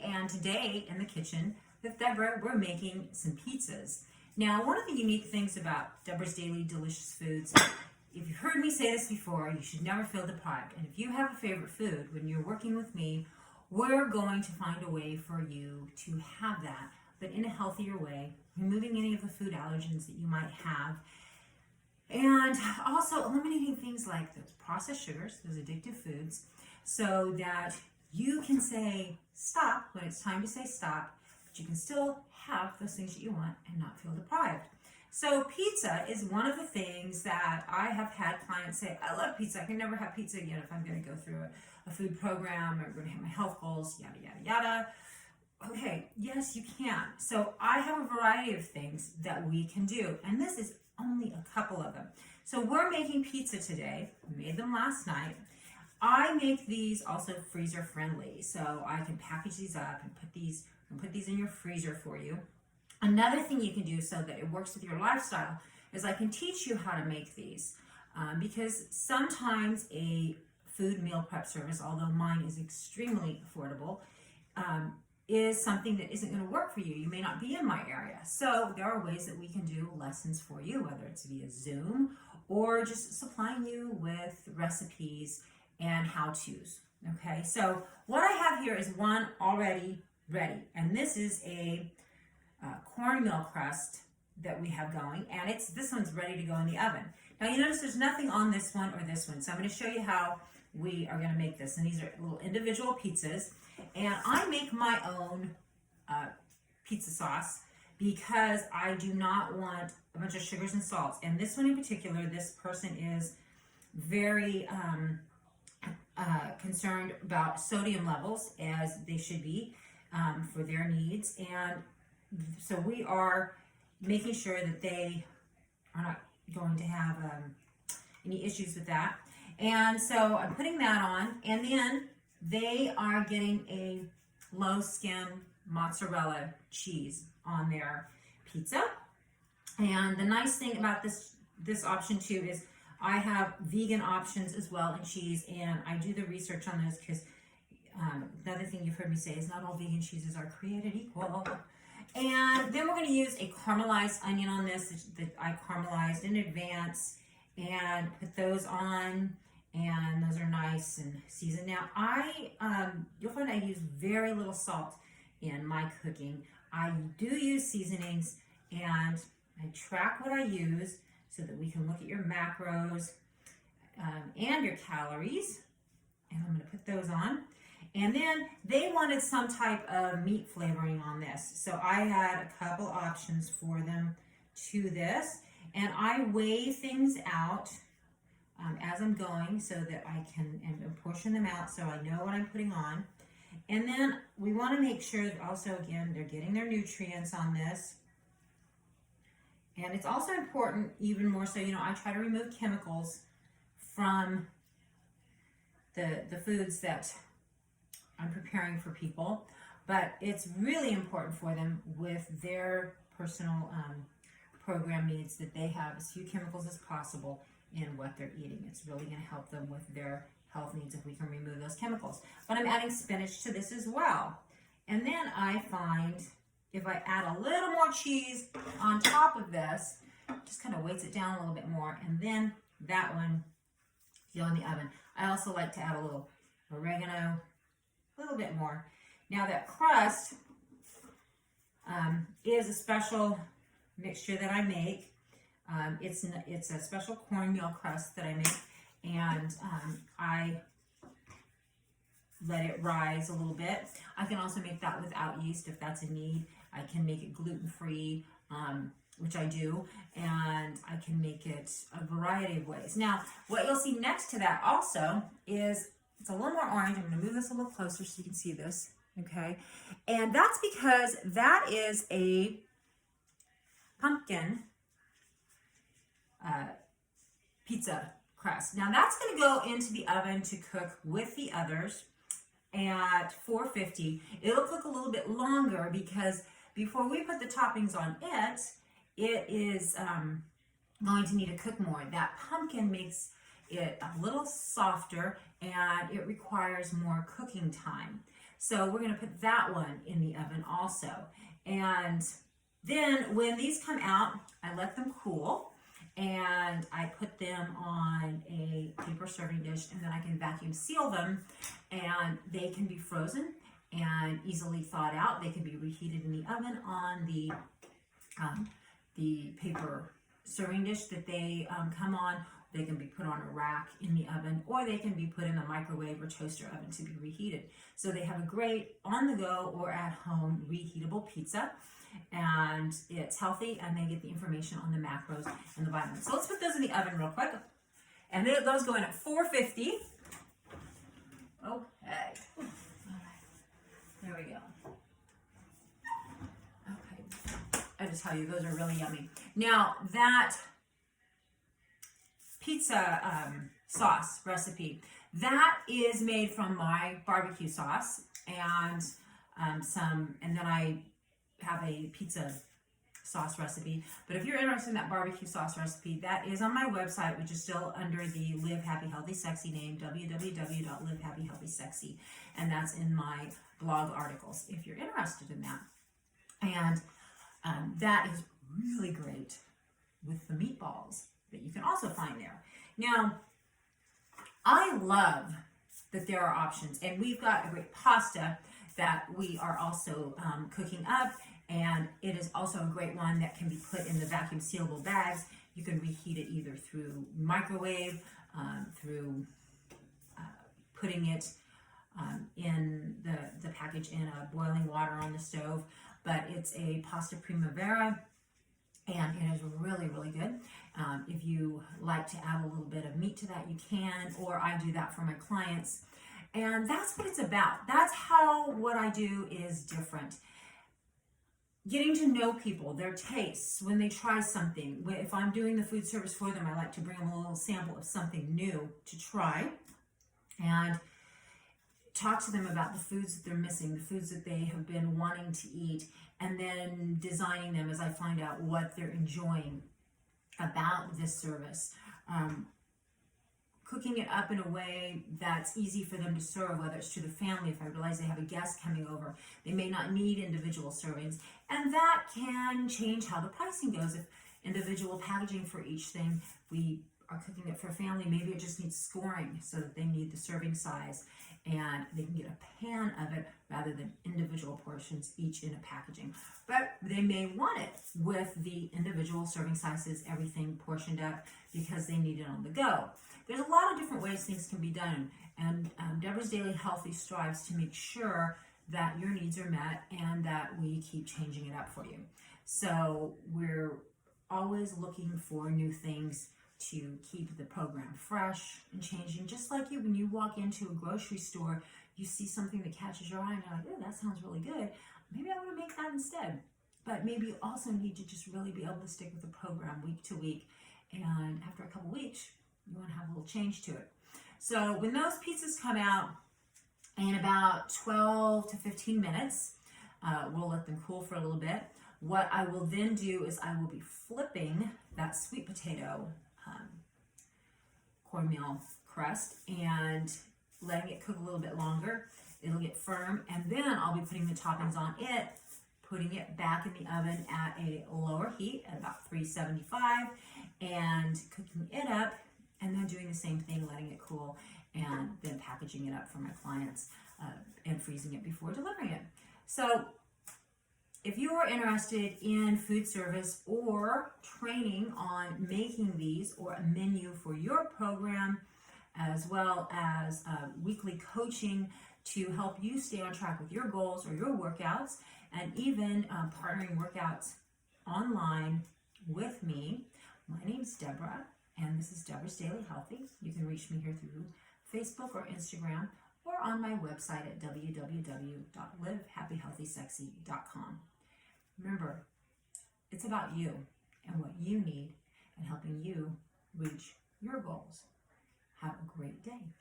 and today in the kitchen with Deborah, we're making some pizzas. Now, one of the unique things about Deborah's Daily Delicious Foods, if you've heard me say this before, you should never feel deprived. And if you have a favorite food, when you're working with me, we're going to find a way for you to have that, but in a healthier way, removing any of the food allergens that you might have, and also eliminating things like those processed sugars, those addictive foods, so that you can say stop when it's time to say stop, but you can still have those things that you want and not feel deprived. So pizza is one of the things that I have had clients say, I love pizza, I can never have pizza again if I'm going to go through a food program or going to hit my health goals, yada, yada, yada. Okay, yes, you can. So I have a variety of things that we can do, and this is only a couple of them. So we're making pizza today. We made them last night. I make these also freezer friendly, so I can package these up and put these in your freezer for you. Another thing you can do so that it works with your lifestyle is I can teach you how to make these, because sometimes a food meal prep service, although mine is extremely affordable, is something that isn't going to work for you. You may not be in my area. So there are ways that we can do lessons for you, whether it's via Zoom or just supplying you with recipes and how-tos. Okay, so what I have here is one already ready, and this is a cornmeal crust that we have going, and this one's ready to go in the oven. Now you notice there's nothing on this one or this one, so I'm going to show you how we are going to make this, and these are little individual pizzas, and I make my own pizza sauce because I do not want a bunch of sugars and salts. And this one in particular, this person is very concerned about sodium levels, as they should be, for their needs, and so we are making sure that they are not going to have any issues with that. And so I'm putting that on, and then they are getting a low skim mozzarella cheese on their pizza. And the nice thing about this option too is I have vegan options as well in cheese, and I do the research on those because another thing you've heard me say is not all vegan cheeses are created equal. And then we're going to use a caramelized onion on this that I caramelized in advance and put those on, and those are nice and seasoned. Now you'll find I use very little salt in my cooking. I do use seasonings, and I track what I use so that we can look at your macros and your calories. And I'm going to put those on. And then they wanted some type of meat flavoring on this. So I had a couple options for them to this. And I weigh things out as I'm going so that I can and portion them out so I know what I'm putting on. And then we want to make sure that also, again, they're getting their nutrients on this. And it's also important, even more so, I try to remove chemicals from the foods that I'm preparing for people, but it's really important for them with their personal program needs that they have as few chemicals as possible in what they're eating. It's really going to help them with their health needs if we can remove those chemicals. But I'm adding spinach to this as well. And then I find if I add a little more cheese on top of this, just kind of weights it down a little bit more, and then that one go in the oven. I also like to add a little oregano, a little bit more. Now that crust is a special mixture that I make. It's a special cornmeal crust that I make, and I let it rise a little bit. I can also make that without yeast if that's a need. I can make it gluten-free, which I do, and I can make it a variety of ways. Now, what you'll see next to that also is it's a little more orange. I'm going to move this a little closer so you can see this, okay? And that's because that is a pumpkin pizza crust. Now, that's going to go into the oven to cook with the others at 450. It'll cook a little bit longer because before we put the toppings on it, it is going to need to cook more. That pumpkin makes it a little softer and it requires more cooking time. So we're going to put that one in the oven also. And then when these come out, I let them cool and I put them on a paper serving dish, and then I can vacuum seal them, and they can be frozen and easily thawed out. They can be reheated in the oven on the paper serving dish that they come on. They can be put on a rack in the oven, or they can be put in a microwave or toaster oven to be reheated. So they have a great on-the-go or at-home reheatable pizza, and it's healthy, and they get the information on the macros and the vitamins. So let's put those in the oven real quick. And those go in at 450. Okay. All right. There we go. Okay. I just tell you, those are really yummy. Now, that pizza sauce recipe, that is made from my barbecue sauce and and then I have a pizza sauce recipe. But if you're interested in that barbecue sauce recipe, that is on my website, which is still under the Live Happy Healthy Sexy name, www.livehappyhealthysexy, and that's in my blog articles if you're interested in that. And that is really great with the meatballs that you can also find there. Now, I love that there are options, and we've got a great pasta that we are also cooking up, and it is also a great one that can be put in the vacuum sealable bags. You can reheat it either through microwave, through putting it in the package in boiling water on the stove, but it's a pasta primavera, and it is really, really good. If you like to add a little bit of meat to that, you can, or I do that for my clients. And that's what it's about. That's how what I do is different. Getting to know people, their tastes, when they try something. If I'm doing the food service for them, I like to bring them a little sample of something new to try and talk to them about the foods that they're missing, the foods that they have been wanting to eat, and then designing them as I find out what they're enjoying about this service. Cooking it up in a way that's easy for them to serve, whether it's to the family. If I realize they have a guest coming over, they may not need individual servings, and that can change how the pricing goes. If individual packaging for each thing, we are cooking it for a family, maybe it just needs scoring so that they need the serving size, and they can get a pan of it rather than individual portions each in a packaging. But they may want it with the individual serving sizes, everything portioned up, because they need it on the go. There's a lot of different ways things can be done, and Debra's Daily Healthy strives to make sure that your needs are met and that we keep changing it up for you. So we're always looking for new things to keep the program fresh and changing. Just like when you walk into a grocery store, you see something that catches your eye and you're like, oh, that sounds really good. Maybe I want to make that instead. But maybe you also need to just really be able to stick with the program week to week. And after a couple weeks, you want to have a little change to it. So when those pizzas come out in about 12 to 15 minutes, we'll let them cool for a little bit. What I will then do is I will be flipping that sweet potato cornmeal crust and letting it cook a little bit longer. It'll get firm, and then I'll be putting the toppings on it, putting it back in the oven at a lower heat at about 375, and cooking it up, and then doing the same thing, letting it cool, and then packaging it up for my clients and freezing it before delivering it. So if you are interested in food service or training on making these, or a menu for your program, as well as weekly coaching to help you stay on track with your goals or your workouts, and even partnering workouts online with me, my name's Debra, and this is Debra's Daily Healthy. You can reach me here through Facebook or Instagram, or on my website at www.livehappyhealthysexy.com. Remember, it's about you and what you need and helping you reach your goals. Have a great day.